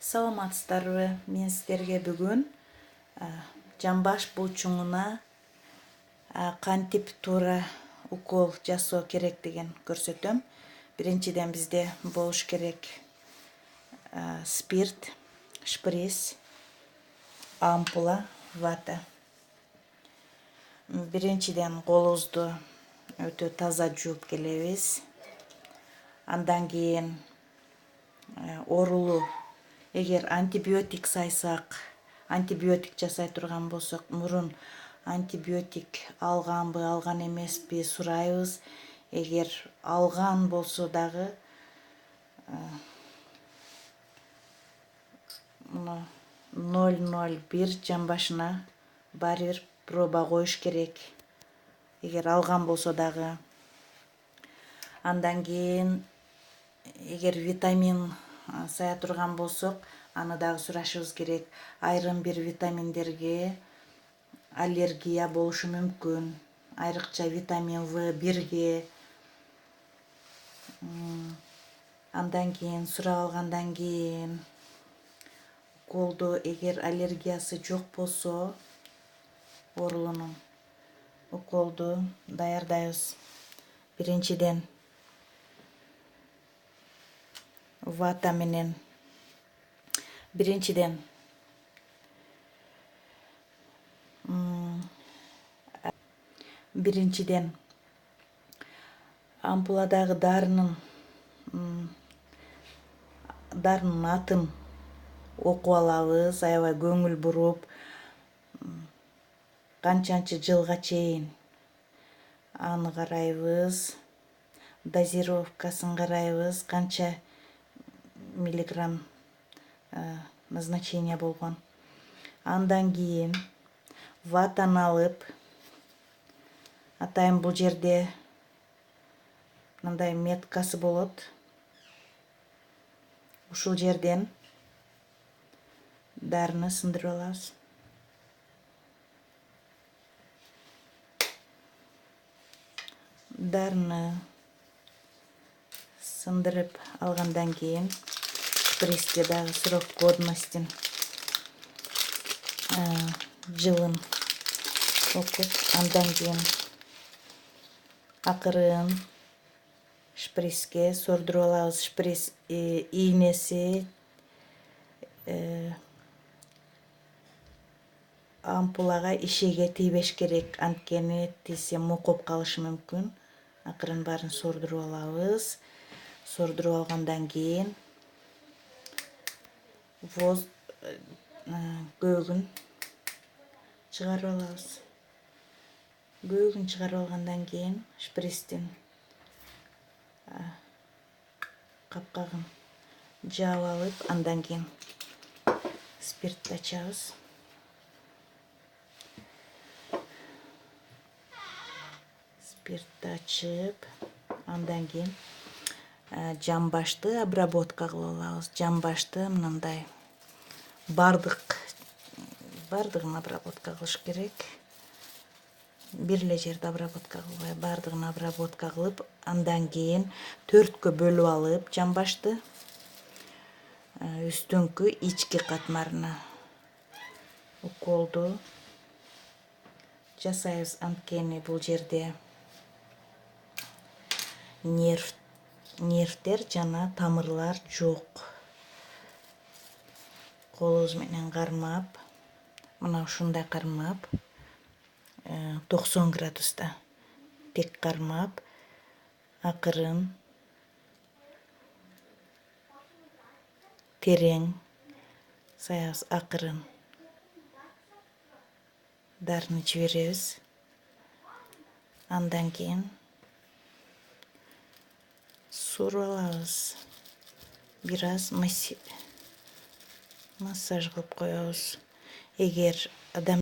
Саламатсыздарбы? Мен сіздерге бүгін жамбаш буучуңуна кантип туура укол жасоо керек деген көрсөтөм. Биринчиден бизде болуш керек спирт, шприц, ампула, вата. Биринчиден колубузду өтө таза жууп келебиз. Андан кийин оорулуу эгер антибиотик сайсак, антибиотик жасай турган болсок, мурун антибиотик алганбы, алган эмеспи сурайбыз. Эгер алган болсо дагы 0,01 жамбашына баары бир проба коюш керек. Эгер алган болсо дагы. Андан кийин эгер витамин сая турган болсок, аны дагы сурашыбыз керек. Айрым бир витаминдерге аллергия болушу мүмкүн. Айрыкча витамин В1ге. Андан кийин сурап алгандан кийин уколду эгер аллергиясы жок болсо, оорулуунун уколду даярдайбыз. Биринчиден вата менен биринчиден ампуладагы дарынын атын окуп алабыз, аябай көңүл буруп, канчанчы жылга чейин аны карайбыз, дозировкасын карайбыз, канча миллиграмм назначение болгон. Андан кийин ватаны алып, атайын бул жерде мындай меткасы болот. Ушул жерден дарыны сындырып алабыз. Дарыны сындырып алгандан кийин шприцке дагы срок годностин жылын окуп, андан кийин акырын шприцке сордуруп алабыз. Шприц ийнеси ампулага ишеге тийбеш керек. Анткени тийсе мокоп калышы мүмкүн. Акырын баарын сордуруп алабыз. Сордуруп алгандан кийин көөгүн чыгарып алабыз. Көөгүн чыгарып алгандан кийин шприцтин капкагын жаап алып, андан кийин спиртти ачабыз. Спиртти ачып, андан кийин жамбашты обработка кылып алабыз. Жамбашты мындай бардыгын обработка кылыш керек. Бир эле жерди обработка кылбай, бардыгын обработка кылып, андан кийин 4кө бөлүп алып жамбашты үстүңкү ички катмарына уколду жасайбыз. Анткени бул жерде нервтер жана тамырлар жок. Колубуз менен кармап, мына ушундай кармап, 90 градуста тек кармап, акырын, терең саябыз. Акырын дарыны жиберебиз. Андан кийин суруп алабыз. Бир аз массаж кылып коебуз. Эгер адам